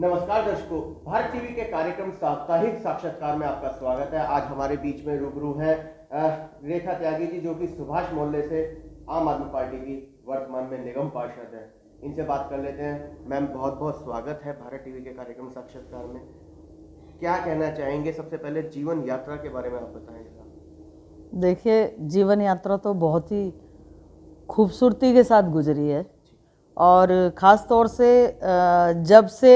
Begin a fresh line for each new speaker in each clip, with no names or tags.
नमस्कार दर्शकों, भारत टीवी के कार्यक्रम साप्ताहिक साक्षात्कार में आपका स्वागत है। आज हमारे बीच में रूबरू है रेखा त्यागी जी, जो कि सुभाष मोहल्ले से आम आदमी पार्टी की वर्तमान में निगम पार्षद है। इनसे बात कर लेते हैं। मैम, बहुत बहुत स्वागत है भारत टीवी के कार्यक्रम साक्षात्कार में। क्या कहना चाहेंगे? सबसे पहले जीवन यात्रा के बारे में आप बताएं।
देखिए, जीवन यात्रा तो बहुत ही खूबसूरती के साथ गुजरी है और ख़ास तौर से जब से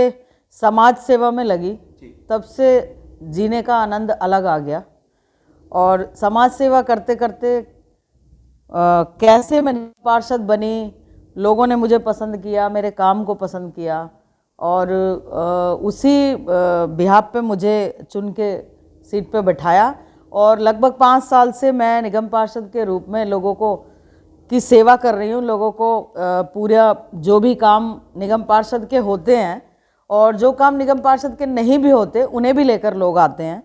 समाज सेवा में लगी तब से जीने का आनंद अलग आ गया। और समाज सेवा करते करते कैसे मैं पार्षद बनी, लोगों ने मुझे पसंद किया, मेरे काम को पसंद किया और उसी बिहाफ पे मुझे चुन के सीट पे बैठाया। और लगभग 5 साल से मैं निगम पार्षद के रूप में लोगों को की सेवा कर रही हूँ। लोगों को पूरा जो भी काम निगम पार्षद के होते हैं और जो काम निगम पार्षद के नहीं भी होते उन्हें भी लेकर लोग आते हैं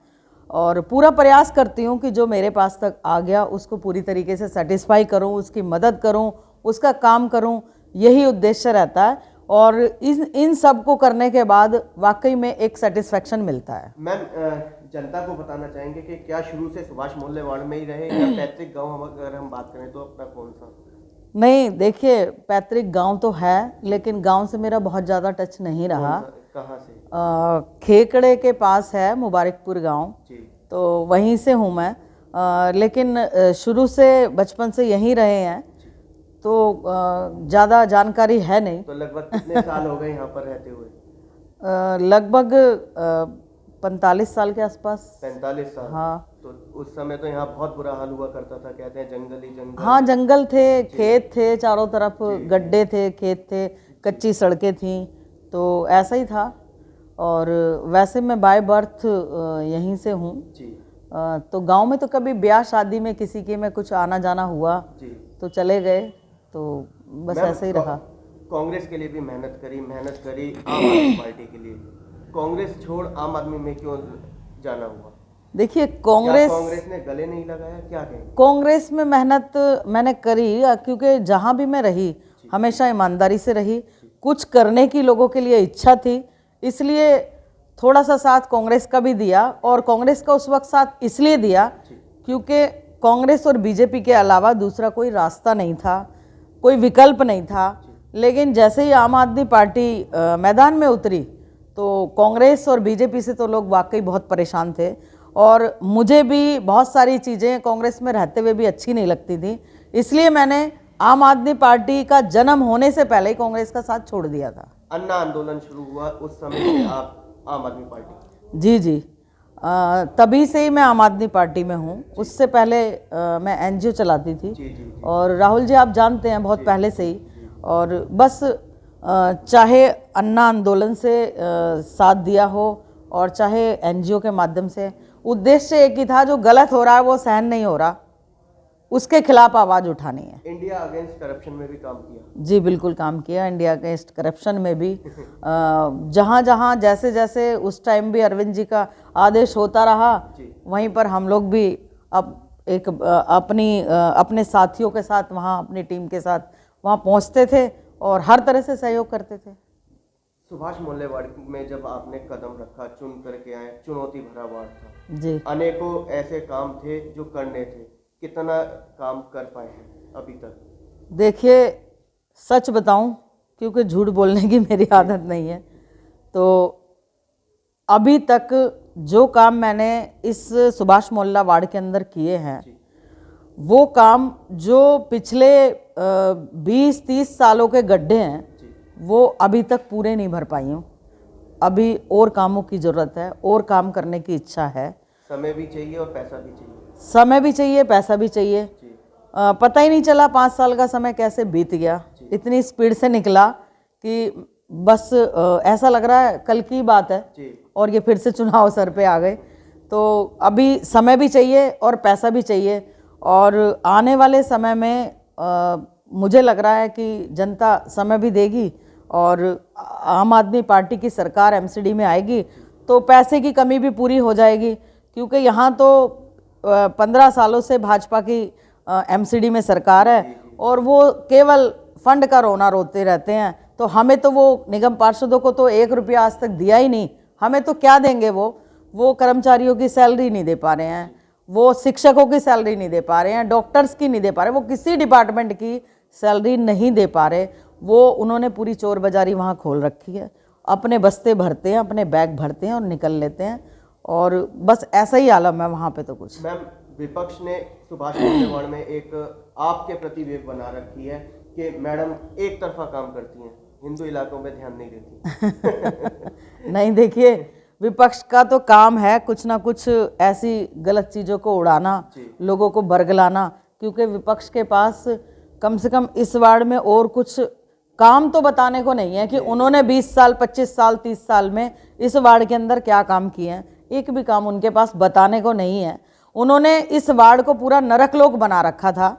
और पूरा प्रयास करती हूँ कि जो मेरे पास तक आ गया उसको पूरी तरीके से सेटिस्फाई करूँ, उसकी मदद करूँ, उसका काम करूँ, यही उद्देश्य रहता है। और इन सब को करने के बाद वाकई में एक सेटिस्फेक्शन मिलता है।
मैम, जनता को बताना चाहेंगे कि क्या शुरू से सुभाष मोहल्ले वार्ड में ही रहे या पैतृक गांव अगर हम बात करें तो अपना कौन सा?
नहीं, देखिए, पैतृक गांव तो है लेकिन गांव से मेरा बहुत ज़्यादा टच नहीं रहा।
कहाँ से?
खेकड़े के पास है मुबारकपुर गांव, तो वहीं से हूँ मैं। लेकिन शुरू से बचपन से यहीं रहे हैं तो ज़्यादा जानकारी है नहीं।
तो लगभग कितने साल हो गए यहाँ पर रहते हुए?
लगभग 45 साल के आसपास।
45 साल?
हाँ।
तो उस समय तो यहाँ बहुत बुरा हाल हुआ करता था, कहते हैं जंगल ही जंगल।
हाँ, जंगल थे, खेत थे, चारों तरफ गड्ढे थे, खेत थे, कच्ची सड़कें थीं, तो ऐसा ही था। और वैसे मैं बाय बर्थ यहीं से हूँ। तो गांव में तो कभी ब्याह शादी में किसी के में कुछ आना जाना हुआ तो चले गए, तो बस ऐसे ही रहा।
कांग्रेस के लिए भी मेहनत करी आम आदमी पार्टी के लिए। कांग्रेस छोड़ आम आदमी में क्यों जाना हुआ?
देखिए, कांग्रेस
ने गले नहीं लगाया, क्या कहें?
कांग्रेस में मेहनत मैंने करी क्योंकि जहाँ भी मैं रही हमेशा ईमानदारी से रही, कुछ करने की लोगों के लिए इच्छा थी, इसलिए थोड़ा सा साथ कांग्रेस का भी दिया। और कांग्रेस का उस वक्त साथ इसलिए दिया क्योंकि कांग्रेस और बीजेपी के अलावा दूसरा कोई रास्ता नहीं था, कोई विकल्प नहीं था। लेकिन जैसे ही आम आदमी पार्टी मैदान में उतरी तो कांग्रेस और बीजेपी से तो लोग वाकई बहुत परेशान थे और मुझे भी बहुत सारी चीज़ें कांग्रेस में रहते हुए भी अच्छी नहीं लगती थी, इसलिए मैंने आम आदमी पार्टी का जन्म होने से पहले ही कांग्रेस का साथ छोड़ दिया था।
अन्ना आंदोलन शुरू हुआ उस समय से आप आम आदमी पार्टी?
जी, तभी से ही मैं आम आदमी पार्टी में हूँ। उससे पहले मैं एनजीओ चलाती थी। और राहुल जी आप जानते हैं बहुत पहले से ही। और बस चाहे अन्ना आंदोलन से साथ दिया हो और चाहे एनजीओ के माध्यम से, उद्देश्य एक ही था, जो गलत हो रहा है वो सहन नहीं हो रहा, उसके खिलाफ आवाज़ उठानी है।
इंडिया अगेंस्ट करप्शन में भी काम किया?
जी बिल्कुल काम किया, इंडिया अगेंस्ट करप्शन में भी। जहाँ जहाँ जैसे जैसे उस टाइम भी अरविंद जी का आदेश होता रहा, वहीं पर हम लोग भी अपने साथियों के साथ वहाँ, अपनी टीम के साथ वहाँ पहुँचते थे और हर तरह से सहयोग करते थे।
सुभाष मोहल्ले वार्ड में जब आपने कदम रखा, चुन करके आए, चुनौती भरा वार्ड था
जी,
अनेकों ऐसे काम थे जो करने थे, कितना काम कर पाए हैं अभी तक?
देखिए, सच बताऊं क्योंकि झूठ बोलने की मेरी आदत नहीं है, तो अभी तक जो काम मैंने इस सुभाष मोहल्ला वार्ड के अंदर किए हैं वो काम जो पिछले 20-30 सालों के गड्ढे हैं वो अभी तक पूरे नहीं भर पाई हूँ। अभी और कामों की ज़रूरत है, और काम करने की इच्छा है।
समय भी चाहिए और पैसा भी चाहिए।
समय भी चाहिए, पैसा भी चाहिए। पता ही नहीं चला 5 साल का समय कैसे बीत गया, इतनी स्पीड से निकला कि बस ऐसा लग रहा है कल की बात है और ये फिर से चुनाव सर पे आ गए। तो अभी समय भी चाहिए और पैसा भी चाहिए और आने वाले समय में मुझे लग रहा है कि जनता समय भी देगी और आम आदमी पार्टी की सरकार एमसीडी में आएगी तो पैसे की कमी भी पूरी हो जाएगी, क्योंकि यहाँ तो 15 सालों से भाजपा की एमसीडी में सरकार है और वो केवल फंड का रोना रोते रहते हैं। तो हमें तो वो निगम पार्षदों को तो 1 रुपया आज तक दिया ही नहीं, हमें तो क्या देंगे वो कर्मचारियों की सैलरी नहीं दे पा रहे हैं, वो शिक्षकों की सैलरी नहीं दे पा रहे हैं, डॉक्टर्स की नहीं दे पा रहे, वो किसी डिपार्टमेंट की सैलरी नहीं दे पा रहे। वो उन्होंने पूरी चोर बाजारी वहाँ खोल रखी है, अपने बस्ते भरते हैं, अपने बैग भरते हैं और निकल लेते हैं, और बस ऐसा ही आलम है वहाँ पे तो कुछ।
मैम, विपक्ष ने सुभाष मोल्ले में एक आपके प्रति वेब बना रखी है कि मैडम एक तरफा काम करती हैं, हिंदू इलाकों में ध्यान नहीं देती।
नहीं, देखिए विपक्ष का तो काम है कुछ ना कुछ ऐसी गलत चीज़ों को उड़ाना, लोगों को बरगलाना, क्योंकि विपक्ष के पास कम से कम इस वार्ड में और कुछ काम तो बताने को नहीं है कि उन्होंने 20 साल 25 साल 30 साल में इस वार्ड के अंदर क्या काम किए हैं। एक भी काम उनके पास बताने को नहीं है। उन्होंने इस वार्ड को पूरा नरकलोक बना रखा था,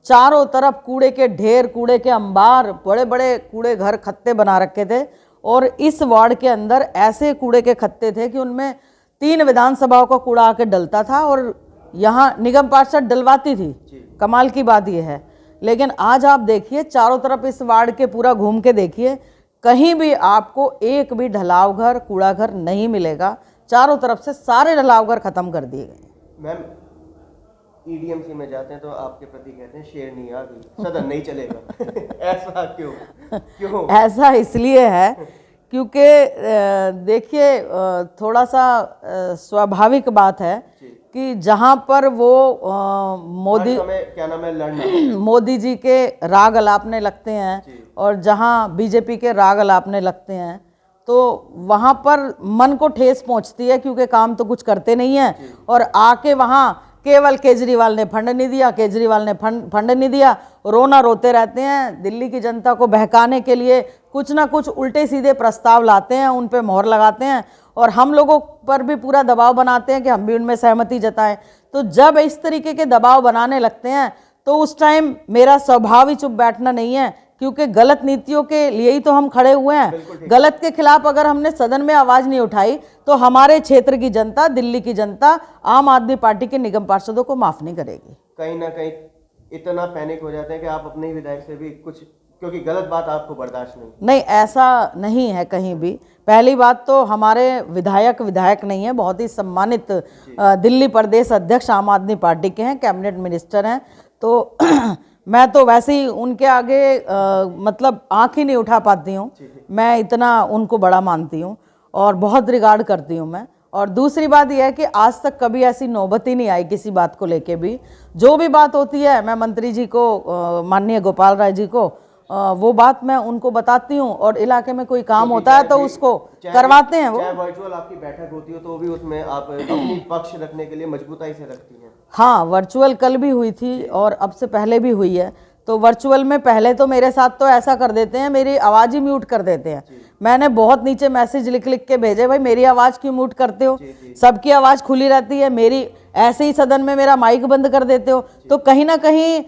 चारों तरफ कूड़े के ढेर, कूड़े के अंबार, बड़े बड़े कूड़े घर खत्ते बना रखे थे, और इस वार्ड के अंदर ऐसे कूड़े के खत्ते थे कि उनमें 3 विधानसभाओं का कूड़ा आके डलता था और यहाँ निगम पार्षद डलवाती थी। कमाल की बात यह है। लेकिन आज आप देखिए चारों तरफ इस वार्ड के पूरा घूम के देखिए, कहीं भी आपको एक भी ढलाव घर, कूड़ा घर नहीं मिलेगा। चारों तरफ से सारे ढलाव घर खत्म कर दिए गए।
मैम, ईडीएमसी में जाते हैं तो आपके प्रति कहते हैं शेरनी आ गई, सदन नहीं चलेगा। ऐसा क्यों?
ऐसा इसलिए है क्योंकि देखिए थोड़ा सा स्वाभाविक बात है कि जहाँ पर वो मोदी,
क्या नाम है, लड़ना
मोदी जी के राग अलापने लगते हैं और जहाँ बीजेपी के राग अलापने लगते हैं, तो वहाँ पर मन को ठेस पहुँचती है, क्योंकि काम तो कुछ करते नहीं है। और आके वहाँ केवल केजरीवाल ने फंड नहीं दिया, केजरीवाल ने फंड नहीं दिया, रोना रोते रहते हैं। दिल्ली की जनता को बहकाने के लिए कुछ ना कुछ उल्टे सीधे प्रस्ताव लाते हैं, उन पे मोहर लगाते हैं और हम लोगों पर भी पूरा दबाव बनाते हैं कि हम भी उनमें सहमति जताएं। तो जब इस तरीके के दबाव बनाने लगते हैं तो उस टाइम मेरा स्वभाव ही चुप बैठना नहीं है, क्योंकि गलत नीतियों के लिए ही तो हम खड़े हुए हैं। गलत के खिलाफ अगर हमने सदन में आवाज नहीं उठाई तो हमारे क्षेत्र की जनता, दिल्ली की जनता आम आदमी पार्टी के निगम पार्षदों को माफ नहीं करेगी।
कहीं ना कहीं इतना पैनिक हो जाते हैं कि आप अपने ही विधायक से भी कुछ, क्योंकि गलत बात आपको बर्दाश्त नहीं।
ऐसा नहीं है कहीं भी। पहली बात तो हमारे विधायक नहीं है, बहुत ही सम्मानित दिल्ली प्रदेश अध्यक्ष आम आदमी पार्टी के हैं, कैबिनेट मिनिस्टर हैं। तो मैं तो वैसे ही उनके आगे मतलब आँख ही नहीं उठा पाती हूँ। मैं इतना उनको बड़ा मानती हूँ और बहुत रिगार्ड करती हूँ मैं। और दूसरी बात यह है कि आज तक कभी ऐसी नौबत ही नहीं आई किसी बात को लेके भी। जो भी बात होती है मैं मंत्री जी को, माननीय गोपाल राय जी को, वो बात मैं उनको बताती हूँ, और इलाके में कोई काम होता है तो उसको करवाते हैं। वो
चाहे वर्चुअल आपकी बैठक होती हो तो भी उसमें आप अपनी पक्ष रखने के लिए मजबूताई से रखती हैं।
हाँ, वर्चुअल कल भी हुई थी और अब से पहले भी हुई है। तो वर्चुअल में पहले तो मेरे साथ तो ऐसा कर देते हैं, मेरी आवाज़ ही म्यूट कर देते हैं। मैंने बहुत नीचे मैसेज लिख के भेजे, भाई मेरी आवाज़ क्यों म्यूट करते हो, सबकी आवाज़ खुली रहती है, मेरी ऐसे ही सदन में मेरा माइक बंद कर देते हो। तो कहीं ना कहीं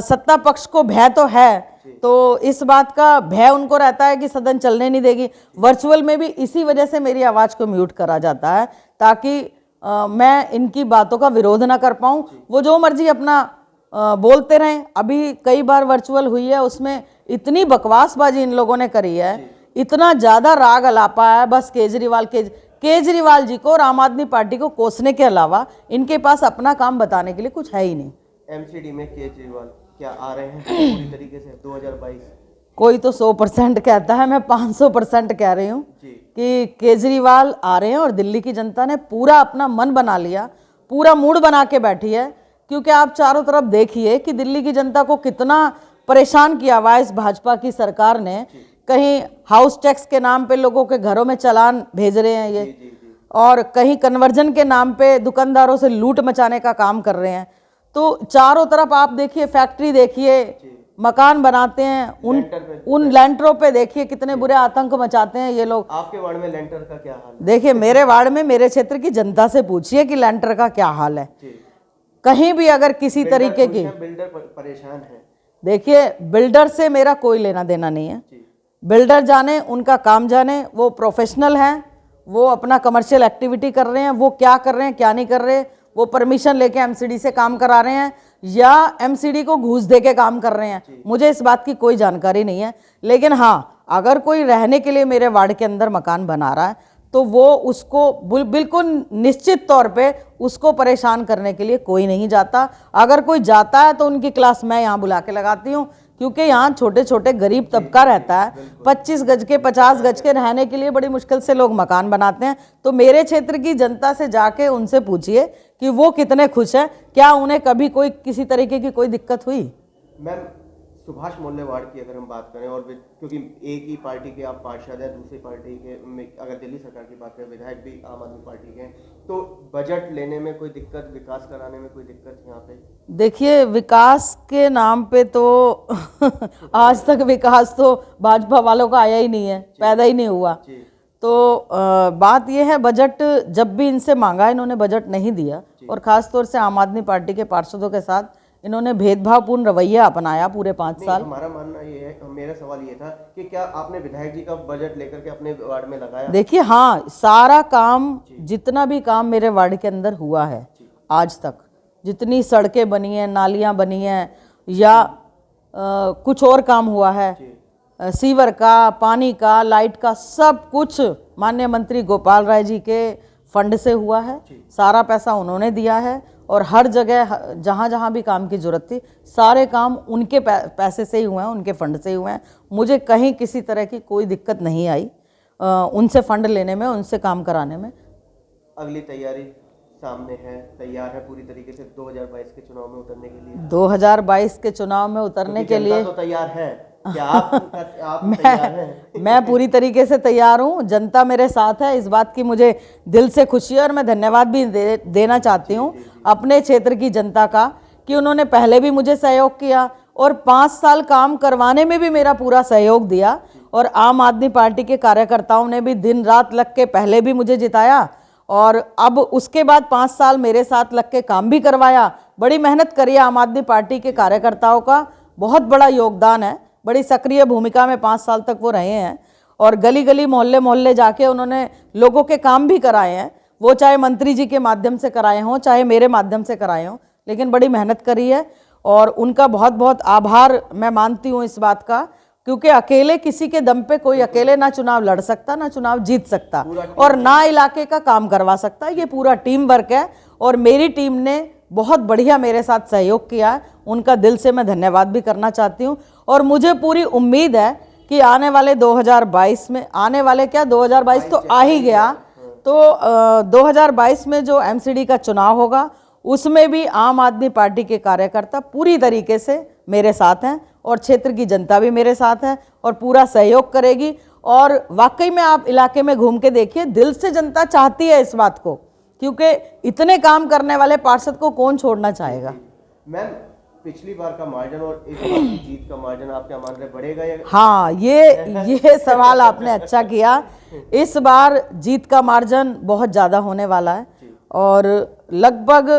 सत्ता पक्ष को भय तो है, तो इस बात का भय उनको रहता है कि सदन चलने नहीं देगी। वर्चुअल में भी इसी वजह से मेरी आवाज़ को म्यूट करा जाता है, ताकि मैं इनकी बातों का विरोध ना कर पाऊँ। वो जो मर्जी अपना बोलते रहें। अभी कई बार वर्चुअल हुई है, उसमें इतनी बकवासबाजी इन लोगों ने करी है, इतना ज़्यादा राग अलापा है, बस केजरीवाल जी को और आम आदमी पार्टी को कोसने के अलावा इनके पास अपना काम बताने के लिए कुछ है ही नहीं।
एमसीडी में केजरीवाल क्या आ रहे हैं पूरी तरीके से 2022?
कोई तो 100% कहता है, मैं 500% कह रही हूँ कि केजरीवाल आ रहे हैं। और दिल्ली की जनता ने पूरा अपना मन बना लिया, पूरा मूड बना के बैठी है। क्योंकि आप चारों तरफ देखिए कि दिल्ली की जनता को कितना परेशान किया हुआ है इस भाजपा की सरकार ने। कहीं हाउस टैक्स के नाम पे लोगों के घरों में चालान भेज रहे हैं ये, और कहीं कन्वर्जन के नाम पे दुकानदारों से लूट मचाने का काम कर रहे हैं। तो चारों तरफ आप देखिए, फैक्ट्री देखिए, मकान बनाते हैं, उन लेंटरों पे देखिए कितने बुरे आतंक मचाते हैं ये लोग।
आपके वार्ड में लेंटर का क्या हाल है?
देखिए मेरे वार्ड में, मेरे क्षेत्र की जनता से पूछिए कि लेंटर का क्या हाल है। कहीं भी अगर किसी तरीके की,
बिल्डर परेशान है।
देखिए बिल्डर से मेरा कोई लेना देना नहीं है। बिल्डर जाने, उनका काम जाने, वो प्रोफेशनल हैं, वो अपना कमर्शियल एक्टिविटी कर रहे हैं, वो क्या कर रहे हैं क्या नहीं कर रहे, वो परमिशन लेके एमसीडी से काम करा रहे हैं या एमसीडी को घूस दे के काम कर रहे हैं, मुझे इस बात की कोई जानकारी नहीं है। लेकिन हाँ, अगर कोई रहने के लिए मेरे वार्ड के अंदर मकान बना रहा है तो वो उसको बिल्कुल निश्चित तौर पे उसको परेशान करने के लिए कोई नहीं जाता। अगर कोई जाता है तो उनकी क्लास मैं यहाँ बुला के लगाती हूँ, क्योंकि यहाँ छोटे छोटे गरीब तबका रहता है। 25 गज के 50 गज के रहने के लिए बड़ी मुश्किल से लोग मकान बनाते हैं। तो मेरे क्षेत्र की जनता से जाके उनसे पूछिए कि वो कितने खुश हैं, क्या उन्हें कभी कोई किसी तरीके की कोई दिक्कत हुई।
मैम, सुभाष मोल्ले वार्ड की अगर हम बात करें, और क्योंकि एक ही पार्टी के आप पार्षद हैं, दूसरी पार्टी के में अगर दिल्ली सरकार की बात करें विधायक भी आम आदमी पार्टी के हैं, तो बजट लेने में कोई दिक्कत, विकास कराने में कोई दिक्कत यहाँ पे? देखिए,
विकास के नाम पे तो आज तक विकास तो भाजपा वालों का आया ही नहीं है, पैदा ही नहीं हुआ। तो बात यह है, बजट जब भी इनसे मांगा इन्होंने बजट नहीं दिया, और ख़ास तौर से आम आदमी पार्टी के पार्षदों के साथ इन्होंने भेदभावपूर्ण रवैया अपनाया पूरे 5 साल।
हमारा मानना ये है, मेरा सवाल ये था कि क्या आपने विधायक जी का बजट लेकर के अपने वार्ड में लगाया?
देखिए, हाँ, सारा काम, जितना भी काम मेरे वार्ड के अंदर हुआ है आज तक, जितनी सड़कें बनी हैं, नालियाँ बनी हैं, या कुछ और काम हुआ है, सीवर का, पानी का, लाइट का, सब कुछ माननीय मंत्री गोपाल राय जी के फंड से हुआ है। सारा पैसा उन्होंने दिया है, और हर जगह जहाँ जहाँ भी काम की ज़रूरत थी सारे काम उनके पैसे से ही हुए हैं, उनके फंड से ही हुए हैं। मुझे कहीं किसी तरह की कोई दिक्कत नहीं आई उनसे फंड लेने में, उनसे काम कराने में।
अगली तैयारी सामने है, तैयार है पूरी तरीके से 2022 के चुनाव में उतरने के लिए?
2022 के चुनाव में उतरने के लिए
तो तैयार है क्या? आप तैयार हैं?
मैं पूरी तरीके से तैयार हूँ। जनता मेरे साथ है, इस बात की मुझे दिल से खुशी है, और मैं धन्यवाद भी देना चाहती हूँ अपने क्षेत्र की जनता का, कि उन्होंने पहले भी मुझे सहयोग किया और 5 साल काम करवाने में भी मेरा पूरा सहयोग दिया, और आम आदमी पार्टी के कार्यकर्ताओं ने भी दिन रात लग के पहले भी मुझे जिताया, और अब उसके बाद 5 साल मेरे साथ लग के काम भी करवाया। बड़ी मेहनत करी आम आदमी पार्टी के कार्यकर्ताओं का बहुत बड़ा योगदान है, बड़ी सक्रिय भूमिका में 5 साल तक वो रहे हैं, और गली गली मोहल्ले मोहल्ले जाके उन्होंने लोगों के काम भी कराए हैं, वो चाहे मंत्री जी के माध्यम से कराए हों, चाहे मेरे माध्यम से कराए हों, लेकिन बड़ी मेहनत करी है, और उनका बहुत बहुत आभार मैं मानती हूँ इस बात का, क्योंकि अकेले किसी के दम पे कोई अकेले ना चुनाव लड़ सकता, ना चुनाव जीत सकता, और ना इलाके का काम करवा सकता। ये पूरा टीम वर्क है, और मेरी टीम ने बहुत बढ़िया मेरे साथ सहयोग किया है, उनका दिल से मैं धन्यवाद भी करना चाहती हूँ। और मुझे पूरी उम्मीद है कि आने वाले 2022 में, आने वाले क्या 2022 तो आ ही गया, तो 2022 में जो एमसीडी का चुनाव होगा उसमें भी आम आदमी पार्टी के कार्यकर्ता पूरी तरीके से मेरे साथ हैं, और क्षेत्र की जनता भी मेरे साथ है और पूरा सहयोग करेगी। और वाकई में आप इलाके में घूम के देखिए, दिल से जनता चाहती है इस बात को, क्योंकि इतने काम करने वाले पार्षद को कौन छोड़ना चाहेगा।
मैम, पिछली बार का मार्जिन और इस बार की जीत का मार्जिन आप क्या मान रहे, बढ़ेगा या?
हाँ, ये सवाल आपने अच्छा किया। इस बार जीत का मार्जिन बहुत ज़्यादा होने वाला है, और लगभग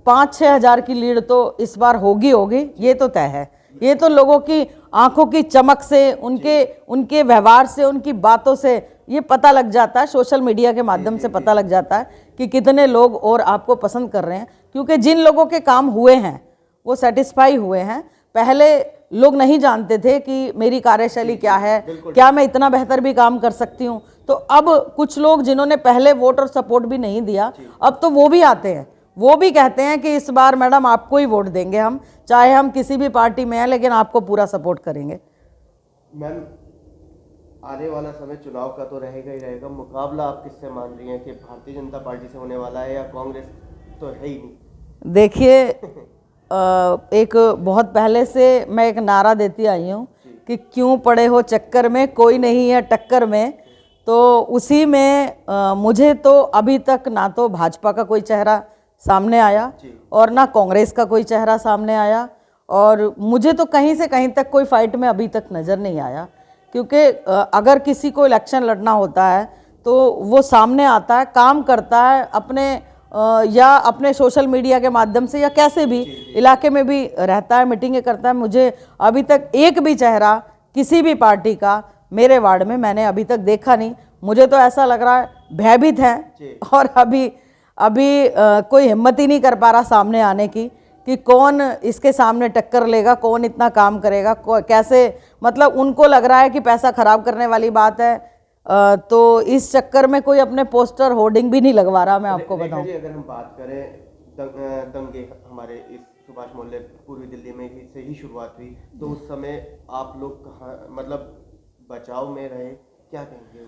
5-6 हज़ार की लीड तो इस बार होगी, ये तो तय है। ये तो लोगों की आंखों की चमक से, उनके व्यवहार से, उनकी बातों से ये पता लग जाता है, सोशल मीडिया के माध्यम से पता लग जाता है कि कितने लोग और आपको पसंद कर रहे हैं, क्योंकि जिन लोगों के काम हुए हैं वो सेटिस्फाई हुए हैं। पहले लोग नहीं जानते थे कि मेरी कार्यशैली क्या है, क्या मैं इतना बेहतर भी काम कर सकती हूँ। तो अब कुछ लोग जिन्होंने पहले वोट और सपोर्ट भी नहीं दिया, अब तो वो भी आते हैं, वो भी कहते हैं कि इस बार मैडम आपको ही वोट देंगे हम, चाहे हम किसी भी पार्टी में हैं, लेकिन आपको पूरा सपोर्ट करेंगे।
मैम, आने वाला समय चुनाव का तो रहेगा ही रहेगा, मुकाबला आप किससे मान रही हैं कि भारतीय जनता पार्टी से होने वाला है, या कांग्रेस तो है ही नहीं?
देखिए, एक बहुत पहले से मैं एक नारा देती आई हूँ कि क्यों पड़े हो चक्कर में, कोई नहीं है टक्कर में। तो उसी में मुझे तो अभी तक ना तो भाजपा का कोई चेहरा सामने आया और ना कांग्रेस का कोई चेहरा सामने आया, और मुझे तो कहीं से कहीं तक कोई फाइट में अभी तक नज़र नहीं आया। क्योंकि अगर किसी को इलेक्शन लड़ना होता है तो वो सामने आता है, काम करता है अपने या अपने सोशल मीडिया के माध्यम से, या कैसे भी इलाके में भी रहता है, मीटिंगें करता है। मुझे अभी तक एक भी चेहरा किसी भी पार्टी का मेरे वार्ड में मैंने अभी तक देखा नहीं। मुझे तो ऐसा लग रहा है भयभीत हैं, और अभी कोई हिम्मत ही नहीं कर पा रहा सामने आने की, कि कौन इसके सामने टक्कर लेगा, कौन इतना काम करेगा, कैसे, मतलब उनको लग रहा है कि पैसा खराब करने वाली बात है। तो इस चक्कर में कोई अपने पोस्टर होर्डिंग भी नहीं लगवा रहा, मैं आपको बताऊं।
अगर हम बात करें दंगे हमारे इस सुभाष मोहल्ले पूर्वी दिल्ली में ही से ही शुरुआत हुई, तो उस समय आप लोग कहाँ, मतलब बचाव में रहे, क्या कहेंगे?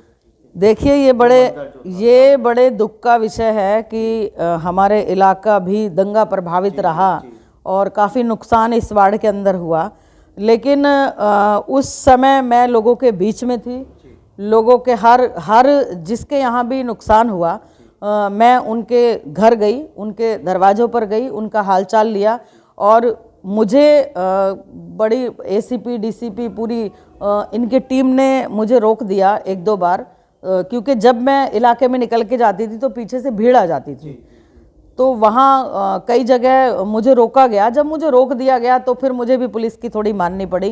देखिए ये बड़े दुख का विषय है कि हमारे इलाका भी दंगा प्रभावित रहा और काफ़ी नुकसान इस वार्ड के अंदर हुआ। लेकिन उस समय मैं लोगों के बीच में थी, लोगों के हर जिसके यहाँ भी नुकसान हुआ मैं उनके घर गई, उनके दरवाज़ों पर गई, उनका हालचाल लिया। और मुझे बड़ी एसीपी डीसीपी पूरी इनकी टीम ने मुझे रोक दिया एक दो बार, क्योंकि जब मैं इलाके में निकल के जाती थी तो पीछे से भीड़ आ जाती थी। तो वहाँ कई जगह मुझे रोका गया। जब मुझे रोक दिया गया तो फिर मुझे भी पुलिस की थोड़ी माननी पड़ी,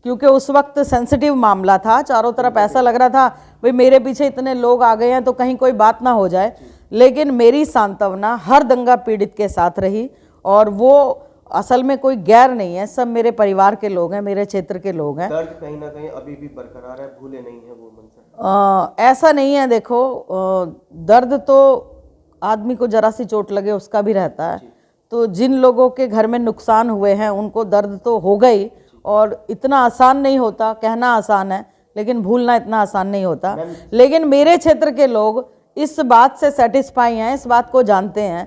क्योंकि उस वक्त सेंसिटिव मामला था। चारों तरफ ऐसा लग रहा था भाई मेरे पीछे इतने लोग आ गए हैं तो कहीं कोई बात ना हो जाए। लेकिन मेरी सांत्वना हर दंगा पीड़ित के साथ रही, और वो असल में कोई गैर नहीं है, सब मेरे परिवार के लोग हैं, मेरे क्षेत्र के लोग हैं।
दर्द कहीं ना कहीं अभी भी बरकरार है, भूले नहीं है वो मंजर?
ऐसा नहीं है। देखो दर्द तो आदमी को जरा सी चोट लगे उसका भी रहता है। तो जिन लोगों के घर में नुकसान हुए हैं उनको दर्द तो होगा ही, और इतना आसान नहीं होता। कहना आसान है लेकिन भूलना इतना आसान नहीं होता। लेकिन मेरे क्षेत्र के लोग इस बात से सेटिस्फाई हैं, इस बात को जानते हैं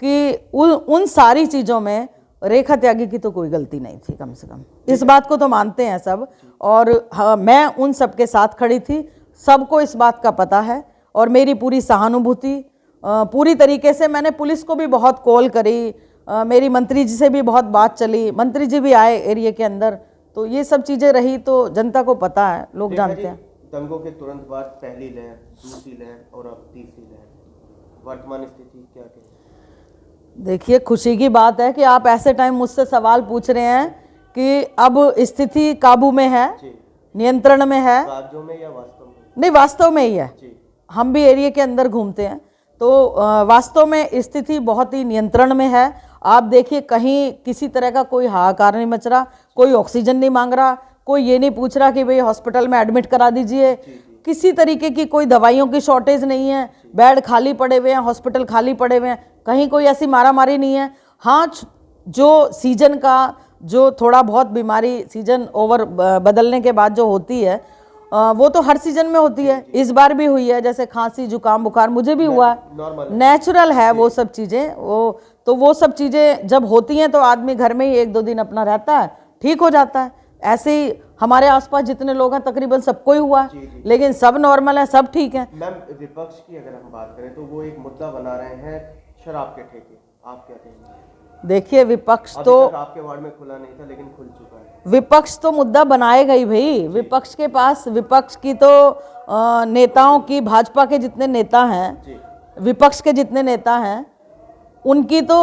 कि उन सारी चीज़ों में रेखा त्यागी की तो कोई गलती नहीं थी, कम से कम इस बात को तो मानते हैं सब। और हाँ, मैं उन सब के साथ खड़ी थी, सबको इस बात का पता है। और मेरी पूरी सहानुभूति पूरी तरीके से, मैंने पुलिस को भी बहुत कॉल करी, मेरी मंत्री जी से भी बहुत बात चली, मंत्री जी भी आए एरिया के अंदर। तो ये सब चीज़ें रही तो जनता को पता है, लोग जानते हैं।
दंगों के तुरंत बाद पहली लहर, दूसरी लहर और अब तीसरी लहर, वर्तमान स्थिति क्या कहें?
देखिए खुशी की बात है कि आप ऐसे टाइम मुझसे सवाल पूछ रहे हैं कि अब स्थिति काबू में है, नियंत्रण में है।
राज्यों में या वास्तव में?
नहीं, वास्तव में ही है। हम भी एरिया के अंदर घूमते हैं तो वास्तव में स्थिति बहुत ही नियंत्रण में है। आप देखिए कहीं किसी तरह का कोई हाहाकार नहीं मच रहा, कोई ऑक्सीजन नहीं मांग रहा, कोई ये नहीं पूछ रहा कि भाई हॉस्पिटल में एडमिट करा दीजिए। किसी तरीके की कोई दवाइयों की शॉर्टेज नहीं है, बेड खाली पड़े हुए हैं, हॉस्पिटल खाली पड़े हुए हैं, कहीं कोई ऐसी मारामारी नहीं है। हाँ, जो सीजन का जो थोड़ा बहुत बीमारी सीजन ओवर बदलने के बाद जो होती है वो तो हर सीजन में होती है, इस बार भी हुई है। जैसे खांसी जुकाम बुखार मुझे भी हुआ, नेचुरल है वो सब चीज़ें। वो सब चीज़ें जब होती हैं तो आदमी घर में ही एक दो दिन अपना रहता है, ठीक हो जाता है। ऐसे ही हमारे आसपास जितने लोग हैं तकरीबन सबको ही हुआ, लेकिन सब नॉर्मल है, सब ठीक है।
मैम, विपक्ष की अगर हम बात करें तो वो एक मुद्दा बना रहे हैं शराब के ठेके, आप क्या कहेंगे?
देखिए विपक्ष तो
आपके वार्ड में खुला नहीं था लेकिन खुल चुका है।
विपक्ष तो मुद्दा बनाएगा ही भाई। विपक्ष के पास, विपक्ष की तो नेताओं की, भाजपा के जितने नेता हैं, विपक्ष के जितने नेता हैं, उनकी तो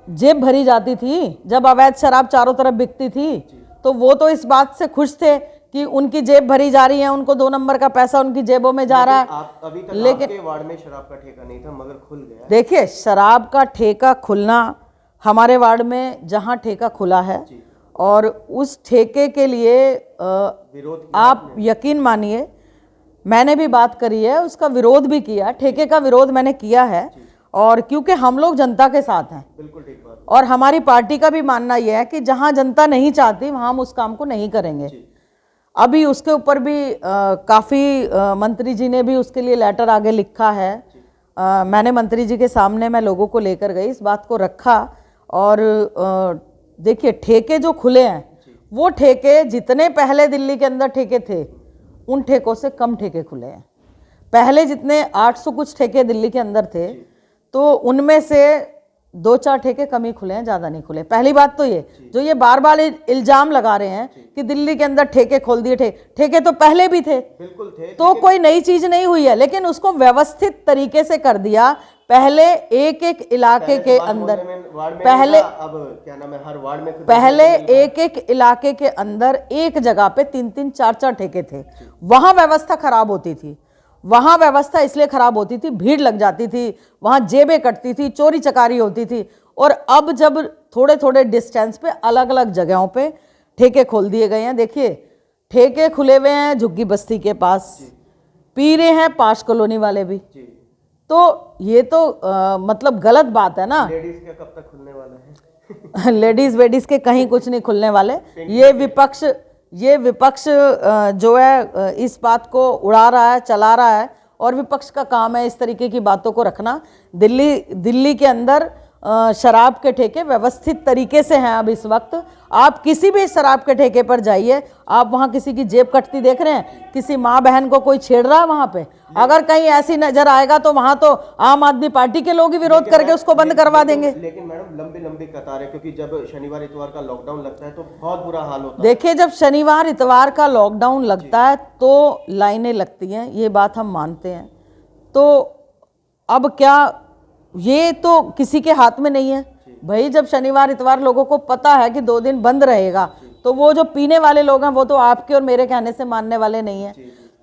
जेब भरी जाती थी जब अवैध शराब चारों तरफ बिकती थी। तो वो तो इस बात से खुश थे कि उनकी जेब भरी जा रही है, उनको 2 नंबर का पैसा उनकी जेबों में जा रहा है।
अभी तक आपके वार्ड में शराब का ठेका नहीं था मगर खुल गया।
देखिए शराब का ठेका खुलना हमारे वार्ड में जहां ठेका खुला है, और उस ठेके के लिए
विरोध
आप यकीन मानिए मैंने भी बात करी है, उसका विरोध भी किया, ठेके का विरोध मैंने किया है। और क्योंकि हम लोग जनता के साथ हैं, बिल्कुल ठीक बात। और हमारी पार्टी का भी मानना यह है कि जहां जनता नहीं चाहती वहां हम उस काम को नहीं करेंगे। अभी उसके ऊपर भी काफ़ी मंत्री जी ने भी उसके लिए लेटर आगे लिखा है। मैंने मंत्री जी के सामने मैं लोगों को लेकर गई, इस बात को रखा। और देखिए ठेके जो खुले हैं वो ठेके जितने पहले दिल्ली के अंदर ठेके थे उन ठेकों से कम ठेके खुले हैं। पहले जितने 800 कुछ ठेके दिल्ली के अंदर थे तो उनमें से 2-4 ठेके कम ही खुले हैं, ज़्यादा नहीं खुले। पहली बात तो ये, जो ये बार बार इल्जाम लगा रहे हैं कि दिल्ली के अंदर ठेके खोल दिए, ठेके तो पहले भी थे, बिल्कुल थे, तो कोई नई चीज नहीं हुई है, लेकिन उसको व्यवस्थित तरीके से कर दिया। पहले एक एक इलाके के अंदर, पहले
अब क्या नाम है, हर वार्ड में
पहले एक एक इलाके के अंदर एक जगह पे 3-3 4-4 ठेके थे। वहां व्यवस्था खराब होती थी। वहां व्यवस्था इसलिए खराब होती थी, भीड़ लग जाती थी, वहां जेबें कटती थी, चोरी चकारी होती थी। और अब जब थोड़े थोड़े डिस्टेंस पे अलग अलग जगहों पे ठेके खोल दिए गए हैं। देखिए ठेके खुले हुए हैं झुग्गी बस्ती के पास, पी रहे हैं पाश कॉलोनी वाले भी। तो ये तो मतलब गलत बात है ना।
लेडीज के कब तक खुलने वाले हैं?
लेडीज वेडीज के कहीं कुछ नहीं खुलने वाले। ये विपक्ष जो है इस बात को उड़ा रहा है, चला रहा है, और विपक्ष का काम है इस तरीके की बातों को रखना। दिल्ली के अंदर शराब के ठेके व्यवस्थित तरीके से हैं। अब इस वक्त आप किसी भी शराब के ठेके पर जाइए, आप वहां किसी की जेब कटती देख रहे हैं? किसी माँ बहन को कोई छेड़ रहा है वहां पे? अगर कहीं ऐसी नजर आएगा तो वहां तो आम आदमी पार्टी के लोग ही विरोध करके उसको बंद करवा देंगे।
लेकिन मैडम लंबी लंबी कतारें, क्योंकि जब शनिवार इतवार का लॉकडाउन लगता है तो बहुत बुरा हाल होता है।
देखिए जब शनिवार इतवार का लॉकडाउन लगता है तो लाइनें लगती हैं, ये बात हम मानते हैं। तो अब क्या, ये तो किसी के हाथ में नहीं है भाई। जब शनिवार इतवार लोगों को पता है कि 2 दिन बंद रहेगा, तो वो जो पीने वाले लोग हैं वो तो आपके और मेरे कहने से मानने वाले नहीं हैं,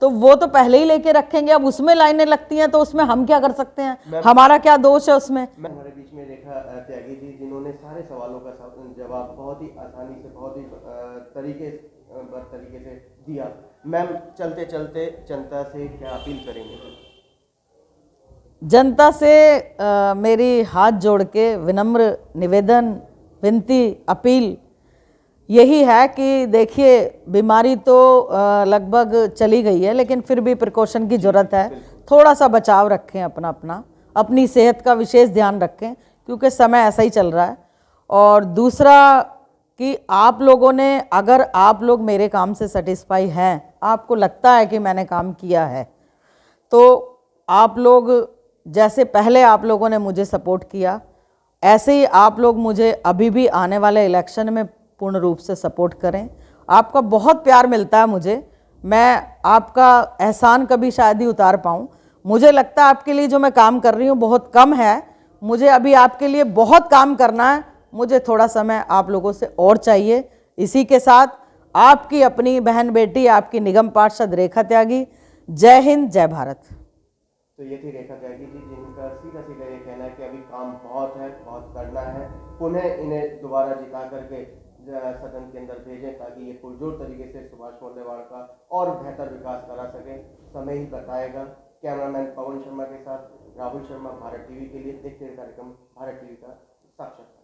तो वो तो पहले ही लेके रखेंगे। अब उसमें लाइनें लगती हैं तो उसमें हम क्या कर सकते हैं? हमारा क्या दोष है उसमें?
हमारे बीच में रेखा त्यागी जी, जिन्होंने सारे सवालों का जवाब बहुत ही आसानी से, बहुत ही तरीके से दिया। मैम चलते चलते जनता से क्या अपील करेंगे?
जनता से मेरी हाथ जोड़ के विनम्र निवेदन, विनती, अपील यही है कि देखिए बीमारी तो लगभग चली गई है, लेकिन फिर भी प्रिकॉशन की ज़रूरत है। थोड़ा सा बचाव रखें, अपनी सेहत का विशेष ध्यान रखें, क्योंकि समय ऐसा ही चल रहा है। और दूसरा कि आप लोगों ने, अगर आप लोग मेरे काम से सेटिस्फाई हैं, आपको लगता है कि मैंने काम किया है, तो आप लोग जैसे पहले आप लोगों ने मुझे सपोर्ट किया, ऐसे ही आप लोग मुझे अभी भी आने वाले इलेक्शन में पूर्ण रूप से सपोर्ट करें। आपका बहुत प्यार मिलता है मुझे, मैं आपका एहसान कभी शायद ही उतार पाऊँ। मुझे लगता है आपके लिए जो मैं काम कर रही हूँ बहुत कम है, मुझे अभी आपके लिए बहुत काम करना है। मुझे थोड़ा समय आप लोगों से और चाहिए। इसी के साथ आपकी अपनी बहन बेटी, आपकी निगम पार्षद रेखा त्यागी। जय हिंद, जय भारत।
तो ये थी रेखा त्यागी जी, जिनका सीधा सीधा ये कहना है कि अभी काम बहुत है, बहुत करना है। पुनः इन्हें दोबारा जिता करके सदन के अंदर भेजें, ताकि ये पुरजोर तरीके से सुभाष मोल्लेवाड़ का और बेहतर विकास करा सके। समय ही बताएगा। कैमरामैन पवन शर्मा के साथ राहुल शर्मा, भारत टीवी के लिए। देखते हैं कार्यक्रम भारत टीवी का साक्षात्कार।